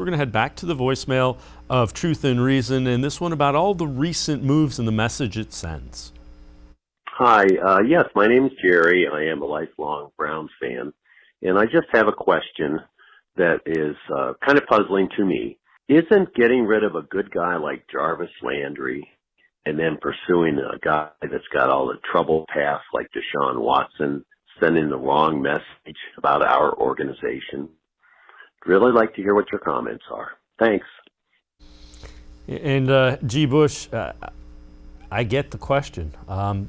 We're going to head back to the voicemail of Truth and Reason, and this one about all the recent moves and the message it sends. Hi, yes, my name is Jerry. I am a lifelong Browns fan, and I just have a question that is kind of puzzling to me. Isn't getting rid of a good guy like Jarvis Landry and then pursuing a guy that's got all the trouble past like Deshaun Watson sending the wrong message about our organization? I'd really like to hear what your comments are. Thanks. And G. Bush, I get the question.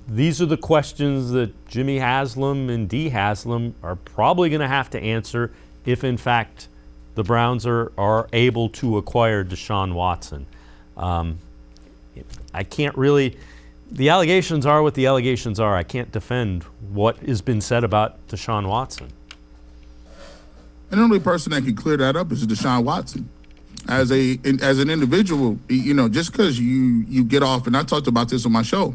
These are the questions that Jimmy Haslam and Dee Haslam are probably going to have to answer if, in fact, the Browns are able to acquire Deshaun Watson. I can't really, the allegations are what the allegations are. I can't defend what has been said about Deshaun Watson. And the only person that can clear that up is Deshaun Watson. As an individual, you know, just because you get off, and I talked about this on my show,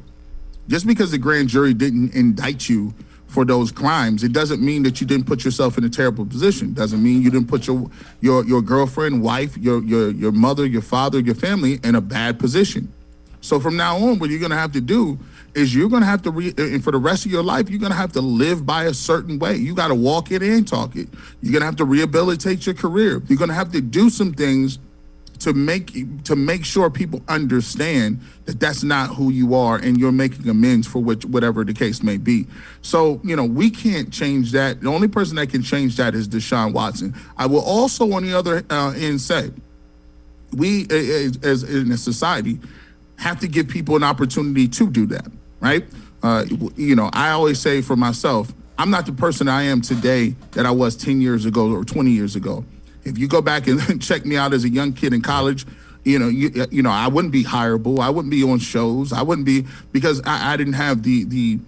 just because the grand jury didn't indict you for those crimes, it doesn't mean that you didn't put yourself in a terrible position. Doesn't mean you didn't put your girlfriend, wife, your mother, your father, your family in a bad position. So from now on, what you're going to have to do is you're going to have to, and for the rest of your life, you're going to have to live by a certain way. You got to walk it and talk it. You're going to have to rehabilitate your career. You're going to have to do some things to make sure people understand that that's not who you are, and you're making amends for whatever the case may be. So, you know, we can't change that. The only person that can change that is Deshaun Watson. I will also, on the other end, say we, as in a society, have to give people an opportunity to do that, right? You know, I always say for myself, I'm not the person I am today that I was 10 years ago or 20 years ago. If you go back and check me out as a young kid in college, you know, I wouldn't be hireable. I wouldn't be on shows. I wouldn't be, because I didn't have the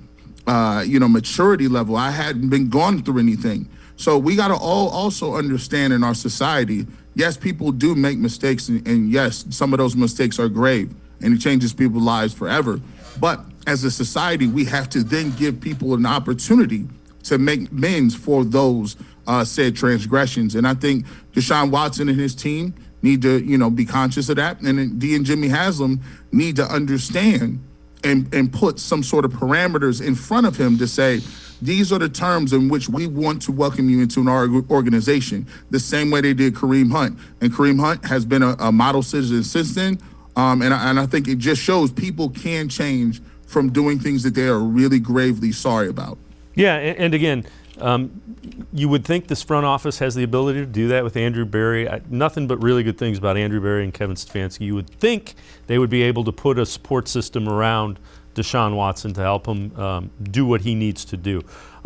maturity level. I hadn't been gone through anything. So we got to all also understand in our society, yes, people do make mistakes, and yes, some of those mistakes are grave, and it changes people's lives forever. But as a society, we have to then give people an opportunity to make amends for those said transgressions. And I think Deshaun Watson and his team need to, you know, be conscious of that. And Dee and Jimmy Haslam need to understand and put some sort of parameters in front of him to say, these are the terms in which we want to welcome you into our organization, the same way they did Kareem Hunt. And Kareem Hunt has been a model citizen since then. And I think it just shows people can change from doing things that they are really gravely sorry about. Yeah, and again, you would think this front office has the ability to do that with Andrew Berry. Nothing but really good things about Andrew Berry and Kevin Stefanski. You would think they would be able to put a support system around Deshaun Watson to help him do what he needs to do.